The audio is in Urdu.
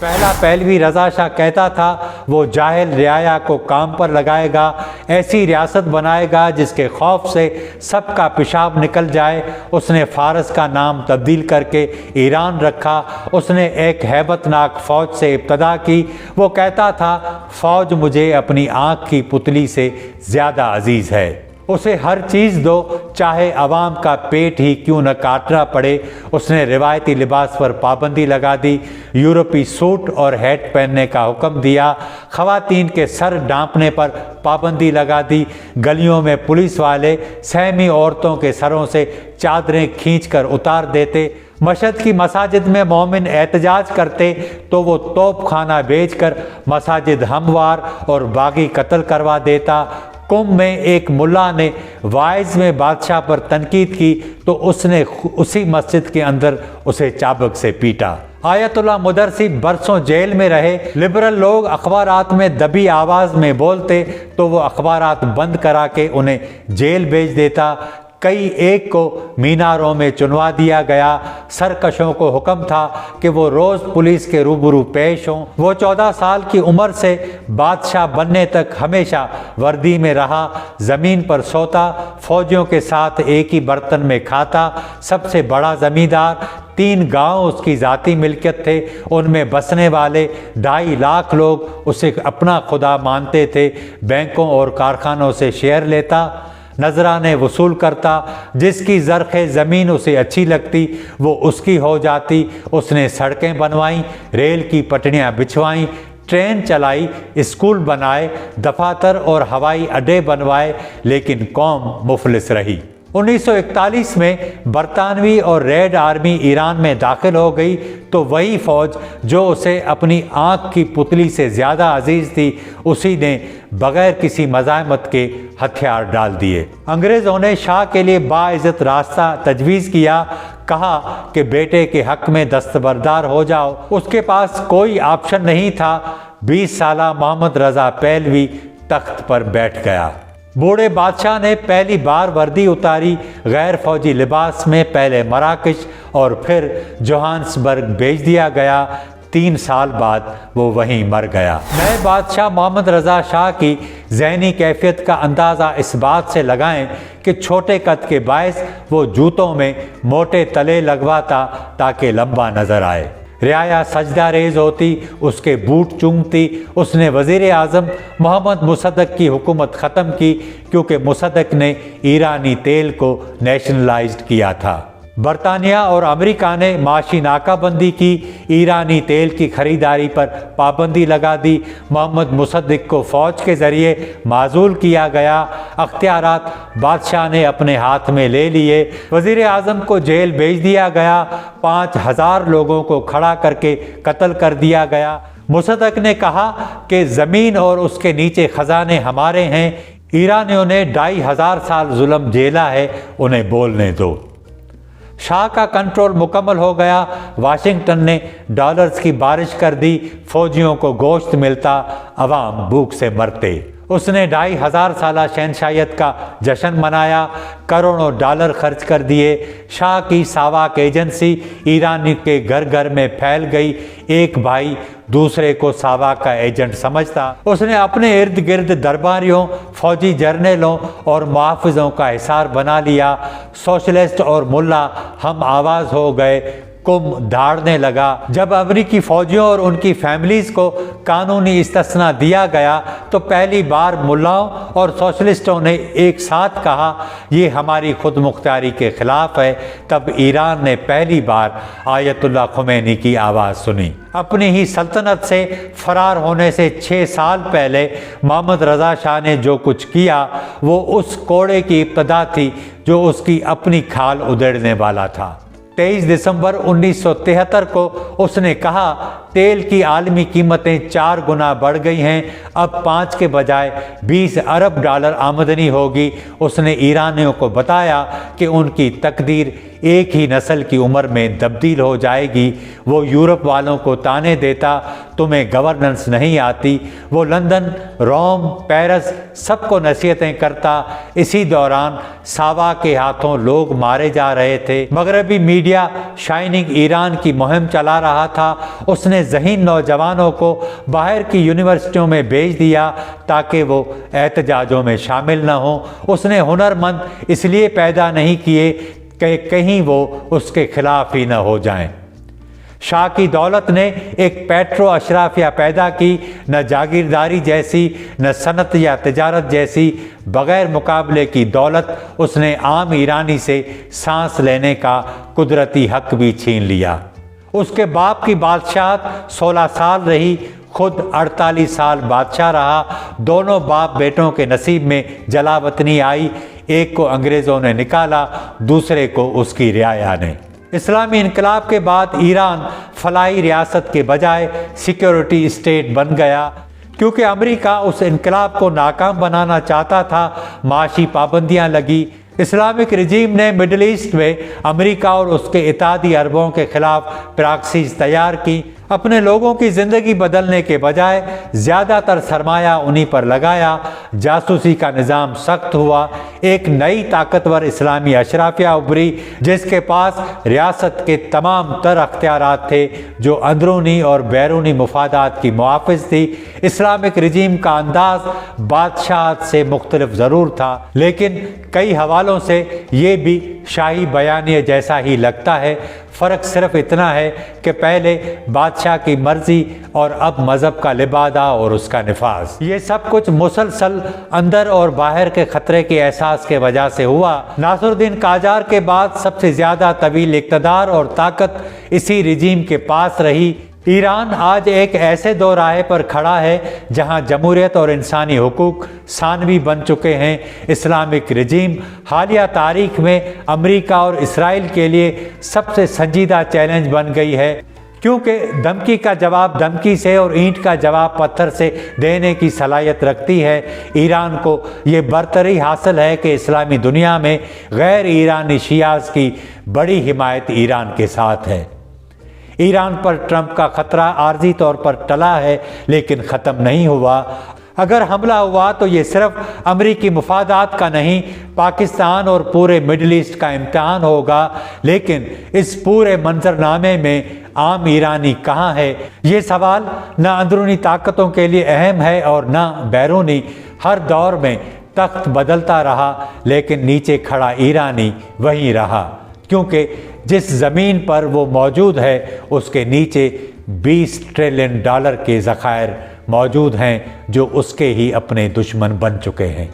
پہلا پہلوی رضا شاہ کہتا تھا وہ جاہل رعایا کو کام پر لگائے گا، ایسی ریاست بنائے گا جس کے خوف سے سب کا پیشاب نکل جائے۔ اس نے فارس کا نام تبدیل کر کے ایران رکھا۔ اس نے ایک ہیبت ناک فوج سے ابتدا کی۔ وہ کہتا تھا فوج مجھے اپنی آنکھ کی پتلی سے زیادہ عزیز ہے، اسے ہر چیز دو چاہے عوام کا پیٹ ہی کیوں نہ کاٹنا پڑے۔ اس نے روایتی لباس پر پابندی لگا دی، یورپی سوٹ اور ہیٹ پہننے کا حکم دیا، خواتین کے سر ڈھانپنے پر پابندی لگا دی۔ گلیوں میں پولیس والے سہمی عورتوں کے سروں سے چادریں کھینچ کر اتار دیتے۔ مشہد کی مساجد میں مومن احتجاج کرتے تو وہ توپ خانہ بھیج کر مساجد ہموار اور باغی قتل کروا دیتا۔ قم میں ایک ملا نے واعظ میں بادشاہ پر تنقید کی تو اس نے اسی مسجد کے اندر اسے چابک سے پیٹا۔ آیت اللہ مدرسی برسوں جیل میں رہے۔ لبرل لوگ اخبارات میں دبی آواز میں بولتے تو وہ اخبارات بند کرا کے انہیں جیل بھیج دیتا۔ کئی ایک کو میناروں میں چنوا دیا گیا۔ سرکشوں کو حکم تھا کہ وہ روز پولیس کے روبرو پیش ہوں۔ وہ 14 سال کی عمر سے بادشاہ بننے تک ہمیشہ وردی میں رہا، زمین پر سوتا، فوجیوں کے ساتھ ایک ہی برتن میں کھاتا۔ سب سے بڑا زمیندار، 3 گاؤں اس کی ذاتی ملکیت تھے، ان میں بسنے والے 2.5 لاکھ لوگ اسے اپنا خدا مانتے تھے۔ بینکوں اور کارخانوں سے شیئر لیتا، نذرانے وصول کرتا، جس کی زرخ زمین اسے اچھی لگتی وہ اس کی ہو جاتی۔ اس نے سڑکیں بنوائیں، ریل کی پٹڑیاں بچھوائیں، ٹرین چلائی، اسکول بنائے، دفاتر اور ہوائی اڈے بنوائے، لیکن قوم مفلس رہی۔ 1941 میں برطانوی اور ریڈ آرمی ایران میں داخل ہو گئی تو وہی فوج جو اسے اپنی آنکھ کی پتلی سے زیادہ عزیز تھی، اسی نے بغیر کسی مزاحمت کے ہتھیار ڈال دیے۔ انگریزوں نے شاہ کے لیے باعزت راستہ تجویز کیا، کہا کہ بیٹے کے حق میں دستبردار ہو جاؤ۔ اس کے پاس کوئی آپشن نہیں تھا۔ 20 سالہ محمد رضا پہلوی تخت پر بیٹھ گیا۔ بوڑھے بادشاہ نے پہلی بار وردی اتاری، غیر فوجی لباس میں پہلے مراکش اور پھر جوہانسبرگ بھیج دیا گیا۔ 3 سال بعد وہ وہیں مر گیا۔ نئے بادشاہ محمد رضا شاہ کی ذہنی کیفیت کا اندازہ اس بات سے لگائیں کہ چھوٹے قد کے باعث وہ جوتوں میں موٹے تلے لگواتا تاکہ لمبا نظر آئے۔ رعایا سجدہ ریز ہوتی، اس کے بوٹ چومتی۔ اس نے وزیر اعظم محمد مصدق کی حکومت ختم کی کیونکہ مصدق نے ایرانی تیل کو نیشنلائزڈ کیا تھا۔ برطانیہ اور امریکہ نے معاشی ناکہ بندی کی، ایرانی تیل کی خریداری پر پابندی لگا دی۔ محمد مصدق کو فوج کے ذریعے معزول کیا گیا۔ اختیارات بادشاہ نے اپنے ہاتھ میں لے لیے۔ وزیر اعظم کو جیل بھیج دیا گیا۔ 5000 لوگوں کو کھڑا کر کے قتل کر دیا گیا۔ مصدق نے کہا کہ زمین اور اس کے نیچے خزانے ہمارے ہیں، ایرانیوں نے 2500 سال ظلم جھیلا ہے، انہیں بولنے دو۔ شاہ کا کنٹرول مکمل ہو گیا۔ واشنگٹن نے ڈالرز کی بارش کر دی، فوجیوں کو گوشت ملتا، عوام بھوک سے مرتے۔ اس نے 2500 سالہ شہنشاہیت کا جشن منایا، کروڑوں ڈالر خرچ کر دیے۔ شاہ کی ساواک ایجنسی ایران کے گھر گھر میں پھیل گئی، ایک بھائی دوسرے کو ساواک کا ایجنٹ سمجھتا۔ اس نے اپنے ارد گرد درباریوں، فوجی جرنیلوں اور محافظوں کا حصار بنا لیا۔ سوشلسٹ اور ملا ہم آواز ہو گئے، قم دھاڑنے لگا۔ جب امریکی فوجیوں اور ان کی فیملیز کو قانونی استثناء دیا گیا تو پہلی بار ملاؤں اور سوشلسٹوں نے ایک ساتھ کہا یہ ہماری خود مختاری کے خلاف ہے۔ تب ایران نے پہلی بار آیت اللہ خمینی کی آواز سنی۔ اپنی ہی سلطنت سے فرار ہونے سے 6 سال پہلے محمد رضا شاہ نے جو کچھ کیا وہ اس کوڑے کی ابتدا تھی جو اس کی اپنی کھال ادھیڑنے والا تھا۔ 23 دسمبر 1973 کو اس نے کہا تیل کی عالمی قیمتیں 4 گنا بڑھ گئی ہیں، اب 5 کے بجائے 20 ارب ڈالر آمدنی ہوگی۔ اس نے ایرانیوں کو بتایا کہ ان کی تقدیر ایک ہی نسل کی عمر میں تبدیل ہو جائے گی۔ وہ یورپ والوں کو تانے دیتا تمہیں گورننس نہیں آتی، وہ لندن، روم، پیرس سب کو نصیحتیں کرتا۔ اسی دوران ساوا کے ہاتھوں لوگ مارے جا رہے تھے۔ مغربی میڈیا شائننگ ایران کی مہم چلا رہا تھا۔ اس نے اپنے ذہین نوجوانوں کو باہر کی یونیورسٹیوں میں بھیج دیا تاکہ وہ احتجاجوں میں شامل نہ ہوں۔ اس نے ہنرمند اس لیے پیدا نہیں کیے کہ کہیں وہ اس کے خلاف ہی نہ ہو جائیں۔ شاہ کی دولت نے ایک پیٹرو اشرافیہ پیدا کی، نہ جاگیرداری جیسی، نہ صنعت یا تجارت جیسی بغیر مقابلے کی دولت اس نے عام ایرانی سے سانس لینے کا قدرتی حق بھی چھین لیا۔ اس کے باپ کی بادشاہت 16 سال رہی، خود 48 سال بادشاہ رہا۔ دونوں باپ بیٹوں کے نصیب میں جلا وطنی آئی، ایک کو انگریزوں نے نکالا، دوسرے کو اس کی رعایا نے۔ اسلامی انقلاب کے بعد ایران فلاحی ریاست کے بجائے سیکیورٹی اسٹیٹ بن گیا، کیونکہ امریکہ اس انقلاب کو ناکام بنانا چاہتا تھا۔ معاشی پابندیاں لگی۔ اسلامک رجیم نے مڈل ایسٹ میں امریکہ اور اس کے اتحادی عربوں کے خلاف پراکسیز تیار کی۔ اپنے لوگوں کی زندگی بدلنے کے بجائے زیادہ تر سرمایہ انہی پر لگایا۔ جاسوسی کا نظام سخت ہوا۔ ایک نئی طاقتور اسلامی اشرافیہ ابھری جس کے پاس ریاست کے تمام تر اختیارات تھے، جو اندرونی اور بیرونی مفادات کی محافظ تھی۔ اسلامک رجیم کا انداز بادشاہت سے مختلف ضرور تھا، لیکن کئی حوالوں سے یہ بھی شاہی بیانیے جیسا ہی لگتا ہے۔ فرق صرف اتنا ہے کہ پہلے بادشاہ کی مرضی اور اب مذہب کا لبادہ اور اس کا نفاذ۔ یہ سب کچھ مسلسل اندر اور باہر کے خطرے کے احساس کے وجہ سے ہوا۔ ناصر الدین قاجار کے بعد سب سے زیادہ طویل اقتدار اور طاقت اسی رجیم کے پاس رہی۔ ایران آج ایک ایسے دو راہے پر کھڑا ہے جہاں جمہوریت اور انسانی حقوق ثانوی بن چکے ہیں۔ اسلامک رجیم حالیہ تاریخ میں امریکہ اور اسرائیل کے لیے سب سے سنجیدہ چیلنج بن گئی ہے، کیونکہ دھمکی کا جواب دھمکی سے اور اینٹ کا جواب پتھر سے دینے کی صلاحیت رکھتی ہے۔ ایران کو یہ برتری حاصل ہے کہ اسلامی دنیا میں غیر ایرانی شیعہ کی بڑی حمایت ایران کے ساتھ ہے۔ ایران پر ٹرمپ کا خطرہ عارضی طور پر ٹلا ہے، لیکن ختم نہیں ہوا۔ اگر حملہ ہوا تو یہ صرف امریکی مفادات کا نہیں، پاکستان اور پورے مڈل ایسٹ کا امتحان ہوگا۔ لیکن اس پورے منظرنامے میں عام ایرانی کہاں ہے؟ یہ سوال نہ اندرونی طاقتوں کے لیے اہم ہے اور نہ بیرونی۔ ہر دور میں تخت بدلتا رہا، لیکن نیچے کھڑا ایرانی وہیں رہا، کیونکہ جس زمین پر وہ موجود ہے اس کے نیچے $20 ٹریلین کے ذخائر موجود ہیں جو اس کے ہی اپنے دشمن بن چکے ہیں۔